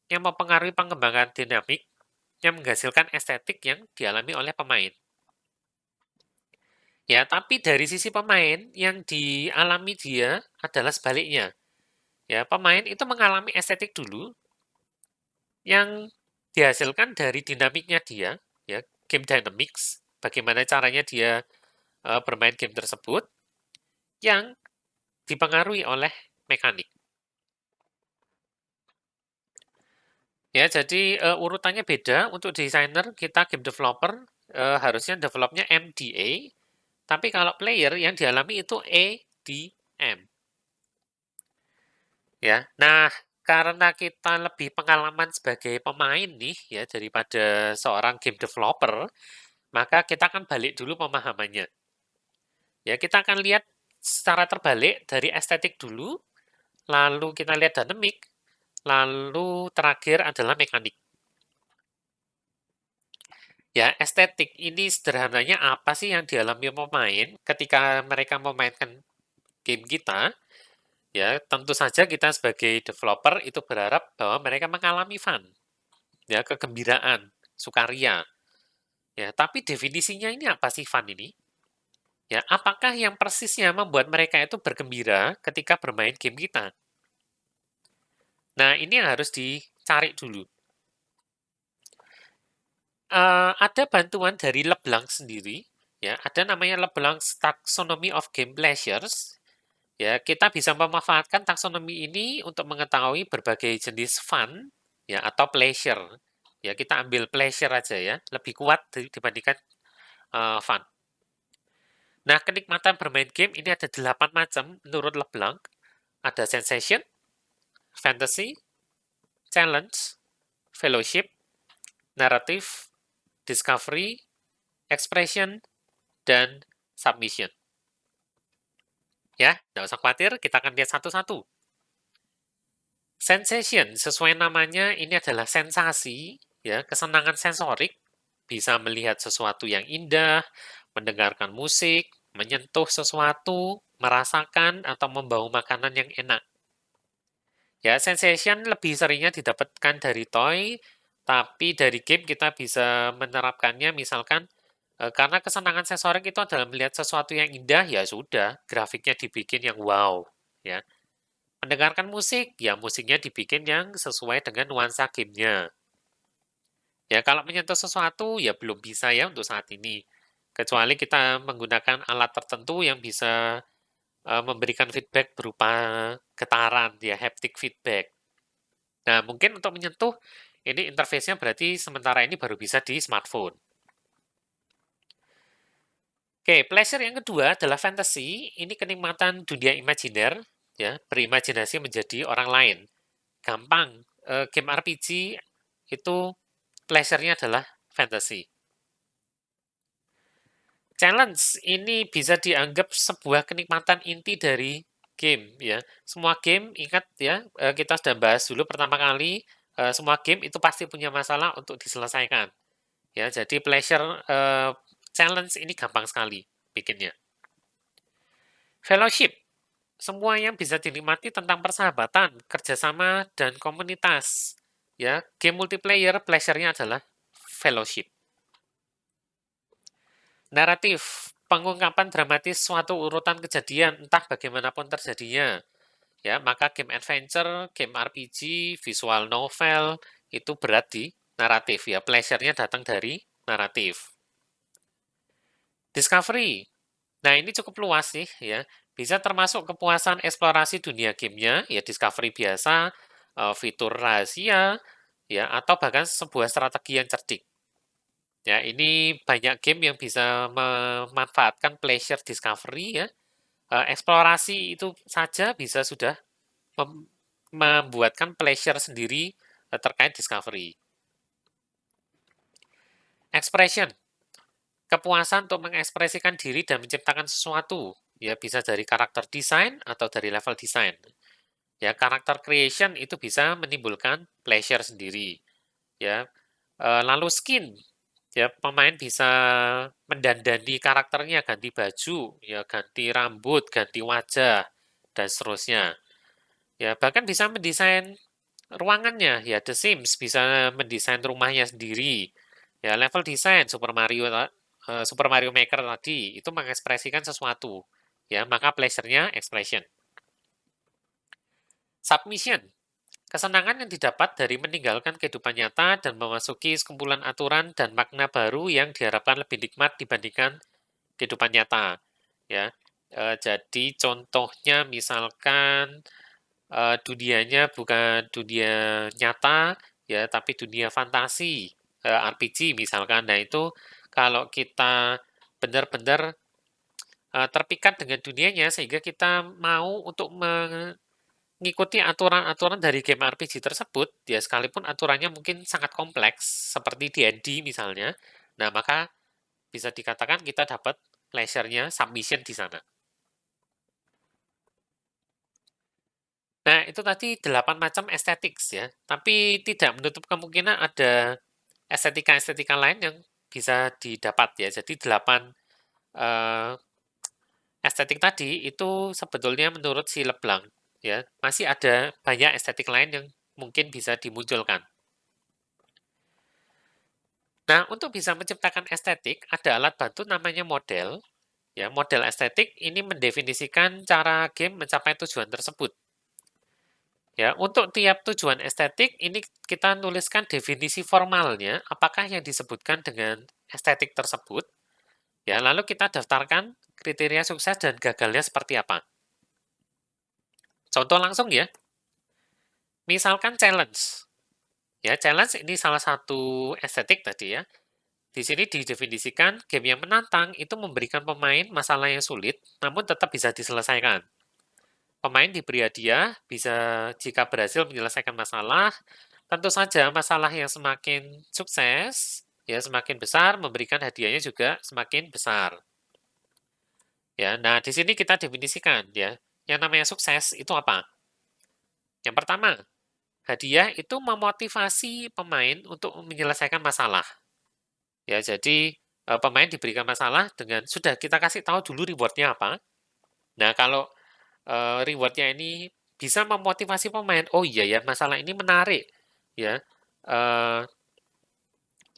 yang mempengaruhi pengembangan dinamik yang menghasilkan estetik yang dialami oleh pemain. Ya, tapi dari sisi pemain yang dialami dia adalah sebaliknya. Ya, pemain itu mengalami estetik dulu yang dihasilkan dari dinamiknya dia, ya, game dynamics, bagaimana caranya dia bermain game tersebut yang dipengaruhi oleh mekanik. Ya, jadi urutannya beda. Untuk desainer, kita game developer harusnya developnya MDA, tapi kalau player yang dialami itu ADM. Ya, nah karena kita lebih pengalaman sebagai pemain nih ya daripada seorang game developer, maka kita akan balik dulu pemahamannya. Ya, kita akan lihat secara terbalik dari estetik dulu, lalu kita lihat dynamic, lalu terakhir adalah mekanik. Ya, estetik ini sederhananya apa sih yang dialami pemain ketika mereka memainkan game kita? Ya, tentu saja kita sebagai developer itu berharap bahwa mereka mengalami fun, ya, kegembiraan, sukaria. Ya, tapi definisinya ini apa sih fun ini? Ya, apakah yang persisnya membuat mereka itu bergembira ketika bermain game kita? Nah, ini yang harus dicari dulu. Ada bantuan dari Leblanc sendiri, ya, ada namanya Leblanc's Taxonomy of Game Pleasures. Ya, kita bisa memanfaatkan taksonomi ini untuk mengetahui berbagai jenis fun, ya, atau pleasure. Ya, kita ambil pleasure aja ya, lebih kuat dibandingkan fun. Nah, kenikmatan bermain game ini ada 8 macam menurut Leblanc. Ada sensation, fantasy, challenge, fellowship, narrative, discovery, expression, dan submission. Ya, nggak usah khawatir, kita akan lihat satu-satu. Sensation, sesuai namanya, ini adalah sensasi, ya, kesenangan sensorik, bisa melihat sesuatu yang indah, mendengarkan musik, menyentuh sesuatu, merasakan, atau membau makanan yang enak. Ya, sensation lebih seringnya didapatkan dari toy, tapi dari game kita bisa menerapkannya misalkan karena kesenangan sensorik itu adalah melihat sesuatu yang indah, ya sudah, grafiknya dibikin yang wow, ya. Mendengarkan musik, ya musiknya dibikin yang sesuai dengan nuansa gamenya. Ya, kalau menyentuh sesuatu, ya belum bisa ya untuk saat ini. Kecuali kita menggunakan alat tertentu yang bisa memberikan feedback berupa getaran, ya haptic feedback. Nah, mungkin untuk menyentuh, ini interface-nya berarti sementara ini baru bisa di smartphone. Oke, pleasure yang kedua adalah fantasy. Ini kenikmatan dunia imajiner, ya, berimajinasi menjadi orang lain. Gampang, game RPG itu pleasure-nya adalah fantasy. Challenge ini bisa dianggap sebuah kenikmatan inti dari game, ya. Semua game, ingat ya, kita sudah bahas dulu pertama kali, semua game itu pasti punya masalah untuk diselesaikan. Ya, jadi pleasure challenge ini gampang sekali bikinnya. Fellowship, semua yang bisa dinikmati tentang persahabatan, kerjasama, dan komunitas. Ya, game multiplayer pleasure-nya adalah fellowship. Naratif, pengungkapan dramatis suatu urutan kejadian, entah bagaimanapun terjadinya. Ya, maka game adventure, game RPG, visual novel, itu berat di naratif ya. Pleasure-nya datang dari naratif. Discovery, nah ini cukup luas sih ya. Bisa termasuk kepuasan eksplorasi dunia gamenya, ya discovery biasa, fitur rahasia, ya atau bahkan sebuah strategi yang cerdik. Ya, ini banyak game yang bisa memanfaatkan pleasure discovery ya. Eksplorasi itu saja bisa sudah membuatkan pleasure sendiri terkait discovery. Expression, kepuasan untuk mengekspresikan diri dan menciptakan sesuatu. Ya, bisa dari karakter design atau dari level design. Ya, karakter creation itu bisa menimbulkan pleasure sendiri. Ya, lalu skin, ya pemain bisa mendandani karakternya, ganti baju, ya ganti rambut, ganti wajah, dan seterusnya. Ya, bahkan bisa mendesain ruangannya, ya The Sims bisa mendesain rumahnya sendiri. Ya, level design Super Mario Maker tadi itu mengekspresikan sesuatu. Ya, maka pleasure-nya expression. Submission, kesenangan yang didapat dari meninggalkan kehidupan nyata dan memasuki sekumpulan aturan dan makna baru yang diharapkan lebih nikmat dibandingkan kehidupan nyata. Ya, jadi contohnya misalkan dunianya bukan dunia nyata, ya, tapi dunia fantasi, RPG misalkan. Nah itu kalau kita benar-benar terpikat dengan dunianya sehingga kita mau untuk mengikuti aturan-aturan dari game RPG tersebut, ya sekalipun aturannya mungkin sangat kompleks, seperti D&D misalnya, nah maka bisa dikatakan kita dapat pleasure-nya submission di sana. Nah, itu tadi 8 macam aesthetics ya, tapi tidak menutup kemungkinan ada estetika-estetika lain yang bisa didapat ya. Jadi 8 eh, estetik tadi itu sebetulnya menurut si Leblanc ya, masih ada banyak estetik lain yang mungkin bisa dimunculkan. Nah, untuk bisa menciptakan estetik, ada alat bantu namanya model. Ya, model estetik ini mendefinisikan cara game mencapai tujuan tersebut. Ya, untuk tiap tujuan estetik ini kita nuliskan definisi formalnya, apakah yang disebutkan dengan estetik tersebut. Ya, lalu kita daftarkan kriteria sukses dan gagalnya seperti apa. Contoh langsung ya. Misalkan challenge. Ya, challenge ini salah satu estetik tadi ya. Di sini didefinisikan game yang menantang itu memberikan pemain masalah yang sulit, namun tetap bisa diselesaikan. Pemain diberi hadiah bisa jika berhasil menyelesaikan masalah. Tentu saja masalah yang semakin sukses, ya semakin besar, memberikan hadiahnya juga semakin besar. Ya, nah di sini kita definisikan ya, yang namanya sukses itu apa? Yang pertama, hadiah itu memotivasi pemain untuk menyelesaikan masalah. Ya, jadi pemain diberikan masalah dengan sudah kita kasih tahu dulu rewardnya apa. Nah, kalau rewardnya ini bisa memotivasi pemain. Oh iya ya, masalah ini menarik. Ya, eh,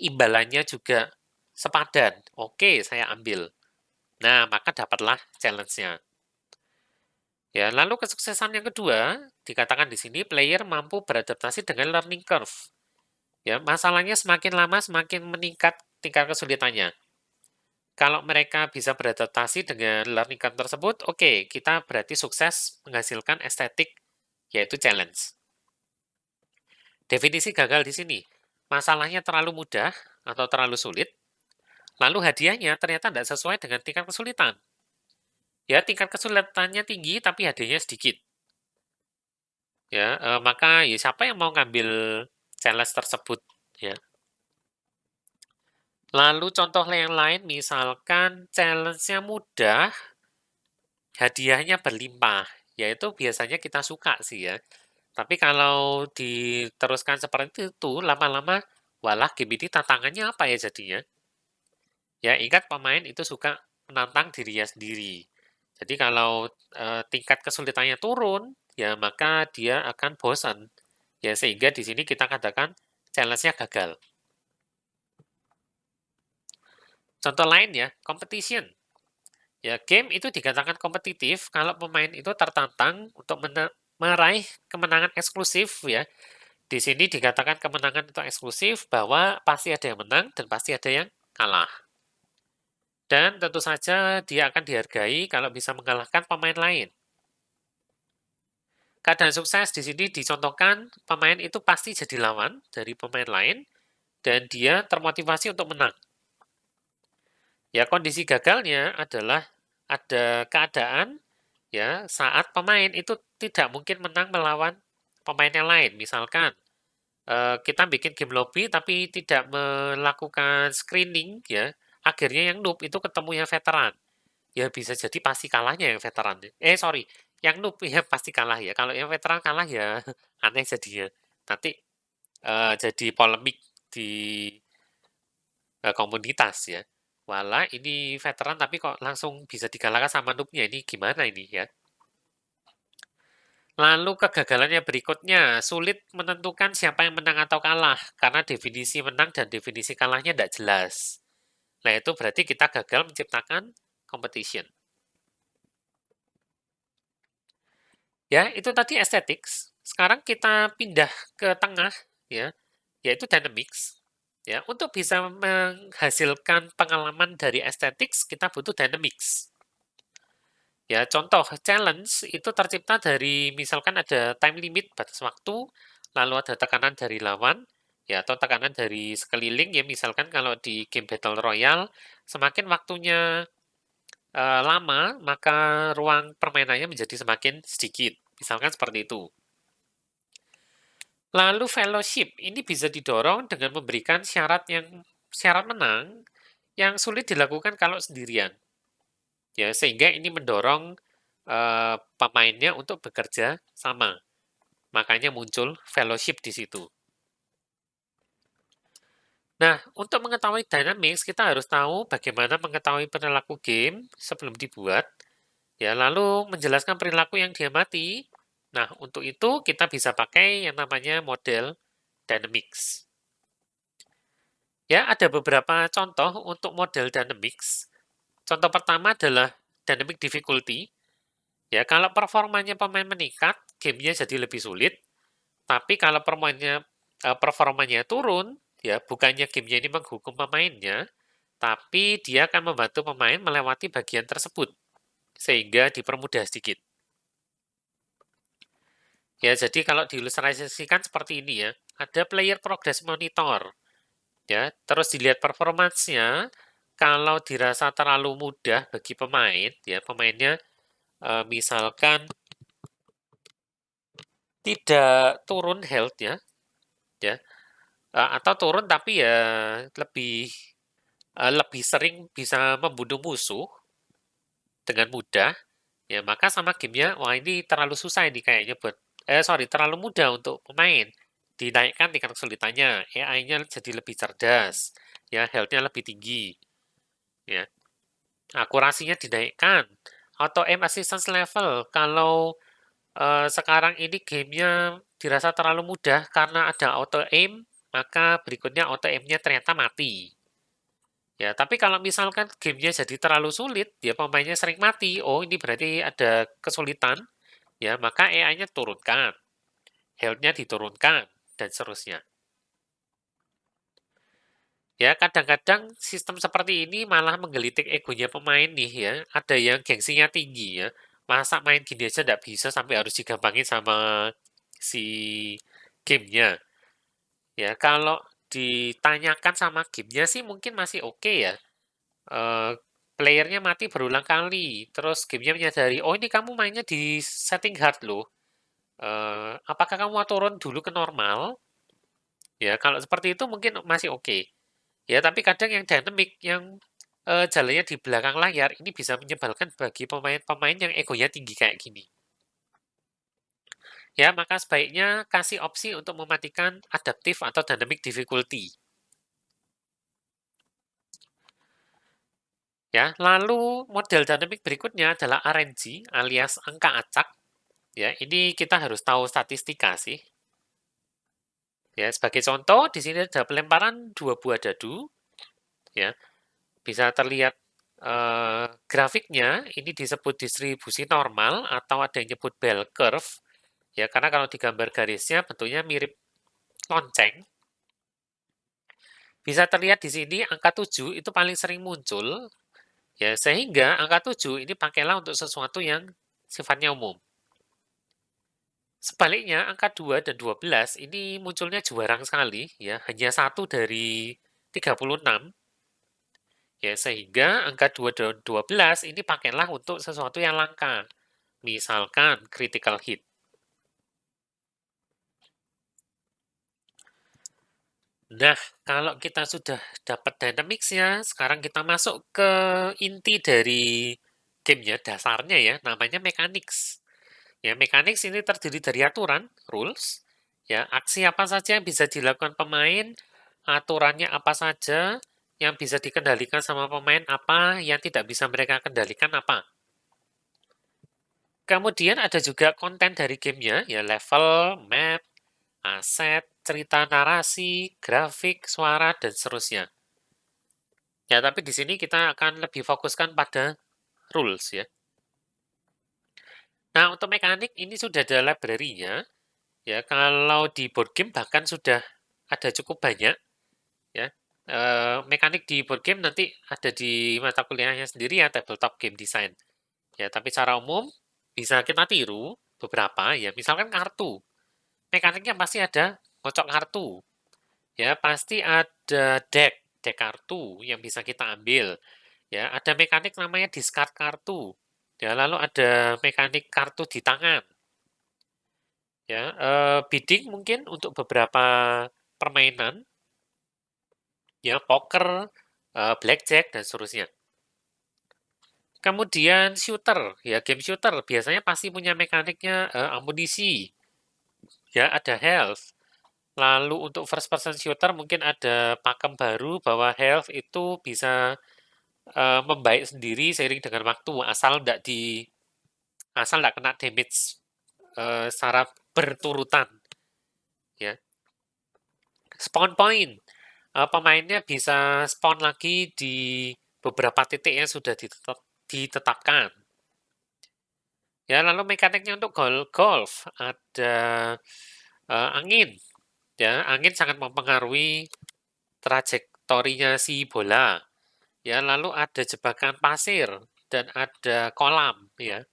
imbalannya juga sepadan. Oke, saya ambil. Nah, maka dapatlah challenge-nya. Ya, lalu kesuksesan yang kedua dikatakan di sini player mampu beradaptasi dengan learning curve. Ya, masalahnya semakin lama semakin meningkat tingkat kesulitannya. Kalau mereka bisa beradaptasi dengan learning curve tersebut, oke, kita berarti sukses menghasilkan estetik yaitu challenge. Definisi gagal di sini, masalahnya terlalu mudah atau terlalu sulit, lalu hadiahnya ternyata tidak sesuai dengan tingkat kesulitan. Ya, tingkat kesulitannya tinggi tapi hadiahnya sedikit. Ya, maka ya siapa yang mau ngambil challenge tersebut? Ya. Lalu contoh yang lain, misalkan challenge-nya mudah, hadiahnya berlimpah. Yaitu biasanya kita suka sih ya. Tapi kalau diteruskan seperti itu, lama-lama, walah game ini tantangannya apa ya jadinya? Ya, ingat pemain itu suka menantang dirinya sendiri. Jadi kalau tingkat kesulitannya turun, ya maka dia akan bosan. Ya, sehingga di sini kita katakan challenge-nya gagal. Contoh lain ya, competition. Ya, game itu dikatakan kompetitif kalau pemain itu tertantang untuk meraih kemenangan eksklusif ya. Di sini dikatakan kemenangan itu eksklusif bahwa pasti ada yang menang dan pasti ada yang kalah. Dan tentu saja dia akan dihargai kalau bisa mengalahkan pemain lain. Keadaan sukses di sini dicontohkan pemain itu pasti jadi lawan dari pemain lain dan dia termotivasi untuk menang. Ya, kondisi gagalnya adalah ada keadaan ya saat pemain itu tidak mungkin menang melawan pemain yang lain. Misalkan kita bikin game lobby tapi tidak melakukan screening ya, akhirnya yang noob itu ketemu yang veteran. Ya bisa jadi pasti kalahnya yang veteran. Sorry, yang noob ya pasti kalah ya. Kalau yang veteran kalah ya aneh jadinya. Nanti jadi polemik di komunitas ya. Walah, ini veteran tapi kok langsung bisa dikalahkan sama noobnya. Ini gimana ini ya? Lalu kegagalannya berikutnya, sulit menentukan siapa yang menang atau kalah, karena definisi menang dan definisi kalahnya tidak jelas. Nah, itu berarti kita gagal menciptakan competition. Ya, itu tadi aesthetics. Sekarang kita pindah ke tengah, ya, yaitu dynamics. Ya, untuk bisa menghasilkan pengalaman dari aesthetics, kita butuh dynamics. Ya, contoh challenge itu tercipta dari misalkan ada time limit batas waktu, lalu ada tekanan dari lawan, ya atau tekanan dari sekeliling ya misalkan kalau di game Battle Royale semakin waktunya lama, maka ruang permainannya menjadi semakin sedikit. Misalkan seperti itu. Lalu fellowship ini bisa didorong dengan memberikan syarat menang yang sulit dilakukan kalau sendirian. Ya, sehingga ini mendorong pemainnya untuk bekerja sama. Makanya muncul fellowship di situ. Nah, untuk mengetahui dynamics, kita harus tahu bagaimana mengetahui perilaku game sebelum dibuat. Ya, lalu menjelaskan perilaku yang diamati. Nah, untuk itu kita bisa pakai yang namanya model dynamics. Ya, ada beberapa contoh untuk model dynamics. Contoh pertama adalah dynamic difficulty. Ya, kalau performanya pemain meningkat, gamenya jadi lebih sulit. Tapi kalau performanya turun, ya bukannya gamenya ini menghukum pemainnya, tapi dia akan membantu pemain melewati bagian tersebut, sehingga dipermudah sedikit. Ya, jadi kalau diilustrasikan seperti ini ya, ada player progress monitor, ya, terus dilihat performansnya, kalau dirasa terlalu mudah bagi pemain, ya, pemainnya misalkan tidak turun health-nya, ya, atau turun tapi ya lebih lebih sering bisa membunuh musuh dengan mudah, ya maka sama gamenya, wah ini terlalu susah ini kayaknya buat, sorry, terlalu mudah untuk pemain. Dinaikkan tingkat kesulitannya, AI-nya jadi lebih cerdas, ya health-nya lebih tinggi, ya akurasinya dinaikkan. Auto aim assistance level, kalau sekarang ini gamenya dirasa terlalu mudah karena ada auto aim, maka berikutnya auto aim-nya ternyata mati. Ya, tapi kalau misalkan gamenya jadi terlalu sulit, ya pemainnya sering mati, oh ini berarti ada kesulitan, ya maka AI-nya turunkan, health-nya diturunkan, dan seterusnya. Ya, kadang-kadang sistem seperti ini malah menggelitik egonya pemain nih ya. Ada yang gengsinya tinggi ya. Masa main gini aja nggak bisa sampai harus digampangin sama si gamenya. Ya, kalau ditanyakan sama gamenya sih mungkin masih oke ya. Eh, playernya mati berulang kali, terus gamenya menyadari, oh ini kamu mainnya di setting hard loh. Apakah kamu mau turun dulu ke normal? Ya, kalau seperti itu mungkin masih oke. Ya, tapi kadang yang dynamic, yang jalannya di belakang layar, ini bisa menyebalkan bagi pemain-pemain yang egonya tinggi kayak gini. Ya, maka sebaiknya kasih opsi untuk mematikan adaptive atau dynamic difficulty. Ya, lalu model dynamic berikutnya adalah RNG alias angka acak. Ya, ini kita harus tahu statistika sih. Ya, sebagai contoh, di sini ada pelemparan 2 buah dadu. Ya, bisa terlihat grafiknya, ini disebut distribusi normal atau ada yang nyebut bell curve. Ya, karena kalau digambar garisnya bentuknya mirip lonceng. Bisa terlihat di sini angka 7 itu paling sering muncul. Ya, sehingga angka 7 ini pakailah untuk sesuatu yang sifatnya umum. Sebaliknya, angka 2 dan 12 ini munculnya jarang sekali, ya, hanya satu dari 36. Ya, sehingga angka 2 dan 12 ini pakailah untuk sesuatu yang langka. Misalkan critical hit. Nah, kalau kita sudah dapat dynamics-nya, sekarang kita masuk ke inti dari gamenya, dasarnya ya, namanya mechanics. Ya, mechanics ini terdiri dari aturan, rules, ya, aksi apa saja yang bisa dilakukan pemain, aturannya apa saja, yang bisa dikendalikan sama pemain apa, yang tidak bisa mereka kendalikan apa. Kemudian ada juga konten dari gamenya, ya level, map, aset, cerita narasi, grafik, suara, dan seterusnya. Ya, tapi di sini kita akan lebih fokuskan pada rules ya. Nah, untuk mekanik ini sudah ada library-nya. Ya, kalau di board game bahkan sudah ada cukup banyak ya. Mekanik di board game nanti ada di mata kuliahnya sendiri ya, tabletop game design. Ya, tapi secara umum bisa kita tiru beberapa ya, misalkan kartu. Mekaniknya pasti ada ngocok kartu. Ya, pasti ada deck kartu yang bisa kita ambil. Ya, ada mekanik namanya discard kartu. Ya, lalu ada mekanik kartu di tangan. Ya, bidding mungkin untuk beberapa permainan, ya poker, blackjack dan seterusnya. Kemudian shooter, ya game shooter biasanya pasti punya mekaniknya amunisi, ya ada health. Lalu untuk first person shooter mungkin ada pakem baru bahwa health itu bisa membaik sendiri seiring dengan waktu asal tidak kena damage secara berturutan. Ya, spawn point, pemainnya bisa spawn lagi di beberapa titik yang sudah ditetapkan. Ya, lalu mekaniknya untuk golf ada Angin, ya, angin sangat mempengaruhi trajektorinya si bola, ya, lalu ada jebakan pasir dan ada kolam, ya,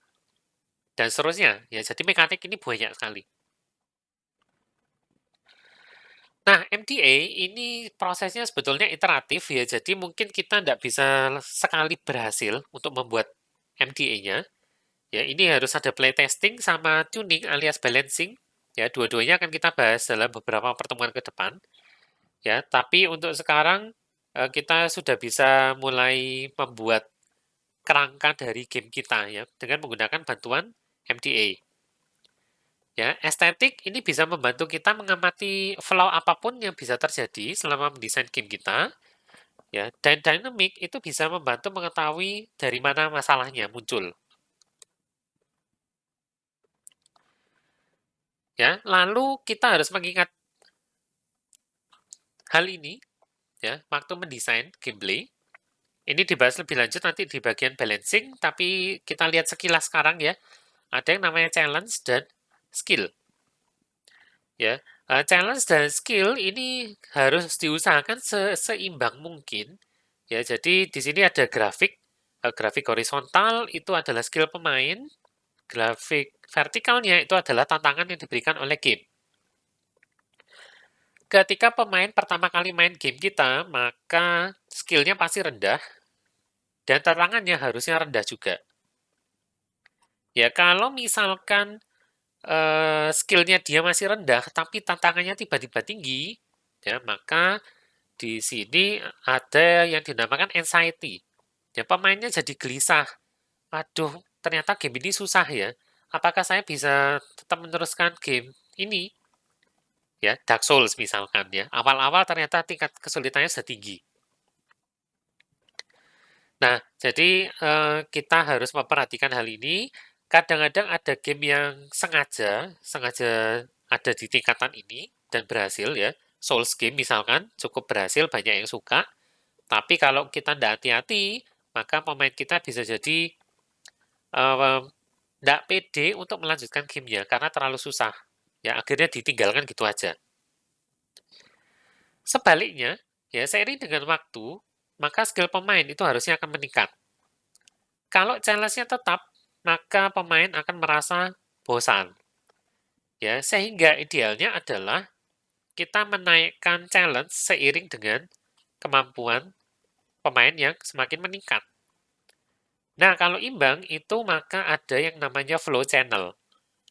dan seterusnya, ya. Jadi mekanik ini banyak sekali. Nah, MTA ini prosesnya sebetulnya iteratif ya, jadi mungkin kita tidak bisa sekali berhasil untuk membuat MTA-nya. Ya, ini harus ada playtesting sama tuning alias balancing. Ya, dua-duanya akan kita bahas dalam beberapa pertemuan ke depan. Ya, tapi untuk sekarang kita sudah bisa mulai membuat kerangka dari game kita ya dengan menggunakan bantuan MTA. Ya, estetik ini bisa membantu kita mengamati flow apapun yang bisa terjadi selama mendesain game kita. Ya, dan dynamic itu bisa membantu mengetahui dari mana masalahnya muncul. Ya, lalu kita harus mengingat hal ini ya waktu mendesain gameplay. Ini dibahas lebih lanjut nanti di bagian balancing, tapi kita lihat sekilas sekarang ya. Ada yang namanya challenge dan skill. Ya, challenge dan skill ini harus diusahakan seimbang mungkin. Ya, jadi di sini ada grafik, grafik horizontal itu adalah skill pemain, grafik vertikalnya itu adalah tantangan yang diberikan oleh game. Ketika pemain pertama kali main game kita, maka skillnya pasti rendah, dan tantangannya harusnya rendah juga. Ya, kalau misalkan skillnya dia masih rendah, tapi tantangannya tiba-tiba tinggi, ya maka di sini ada yang dinamakan anxiety. Ya, pemainnya jadi gelisah. Aduh, ternyata game ini susah ya. Apakah saya bisa tetap meneruskan game ini? Ya, Dark Souls misalkan ya. Awal-awal ternyata tingkat kesulitannya sudah tinggi. Nah, jadi kita harus memperhatikan hal ini. Kadang-kadang ada game yang sengaja ada di tingkatan ini dan berhasil ya. Souls game misalkan cukup berhasil, banyak yang suka. Tapi kalau kita tidak hati-hati, maka pemain kita bisa jadi tidak pede untuk melanjutkan gamenya karena terlalu susah. Ya, akhirnya ditinggalkan gitu aja. Sebaliknya, ya seiring dengan waktu, maka skill pemain itu harusnya akan meningkat. Kalau challenge-nya tetap, maka pemain akan merasa bosan. Ya, sehingga idealnya adalah kita menaikkan challenge seiring dengan kemampuan pemain yang semakin meningkat. Nah, kalau imbang itu maka ada yang namanya flow channel.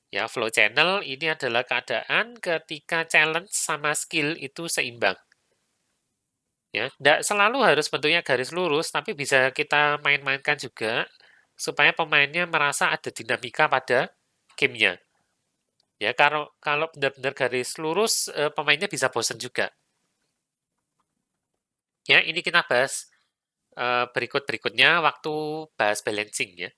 Ya, flow channel ini adalah keadaan ketika challenge sama skill itu seimbang. Ya, tidak selalu harus bentuknya garis lurus, tapi bisa kita main-mainkan juga supaya pemainnya merasa ada dinamika pada gamenya. Ya, kalau benar-benar garis lurus, pemainnya bisa bosan juga. Ya, ini kita bahas berikut-berikutnya waktu bahas balancing ya.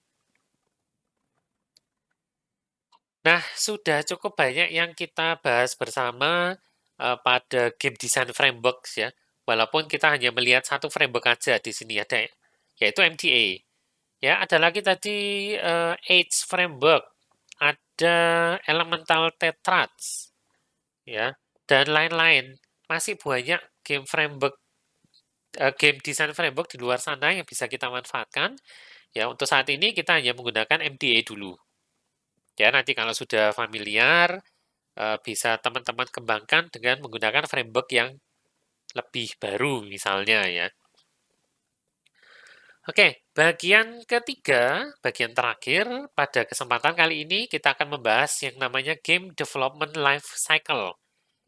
Nah, sudah cukup banyak yang kita bahas bersama pada game design frameworks ya. Walaupun kita hanya melihat satu framework aja di sini ada, yaitu MTA. Ya, ada lagi tadi Edge framework, ada Elemental Tetrads, ya, dan lain-lain. Masih banyak game framework, game design framework di luar sana yang bisa kita manfaatkan. Ya, untuk saat ini kita hanya menggunakan MTA dulu. Ya, nanti kalau sudah familiar, bisa teman-teman kembangkan dengan menggunakan framework yang lebih baru misalnya ya. Oke, bagian ketiga, bagian terakhir, pada kesempatan kali ini kita akan membahas yang namanya Game Development Life Cycle.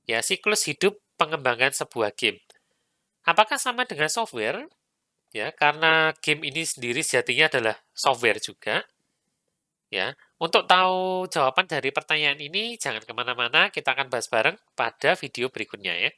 Ya, siklus hidup pengembangan sebuah game. Apakah sama dengan software? Ya, karena game ini sendiri sejatinya adalah software juga. Ya, untuk tahu jawaban dari pertanyaan ini, jangan kemana-mana, kita akan bahas bareng pada video berikutnya ya.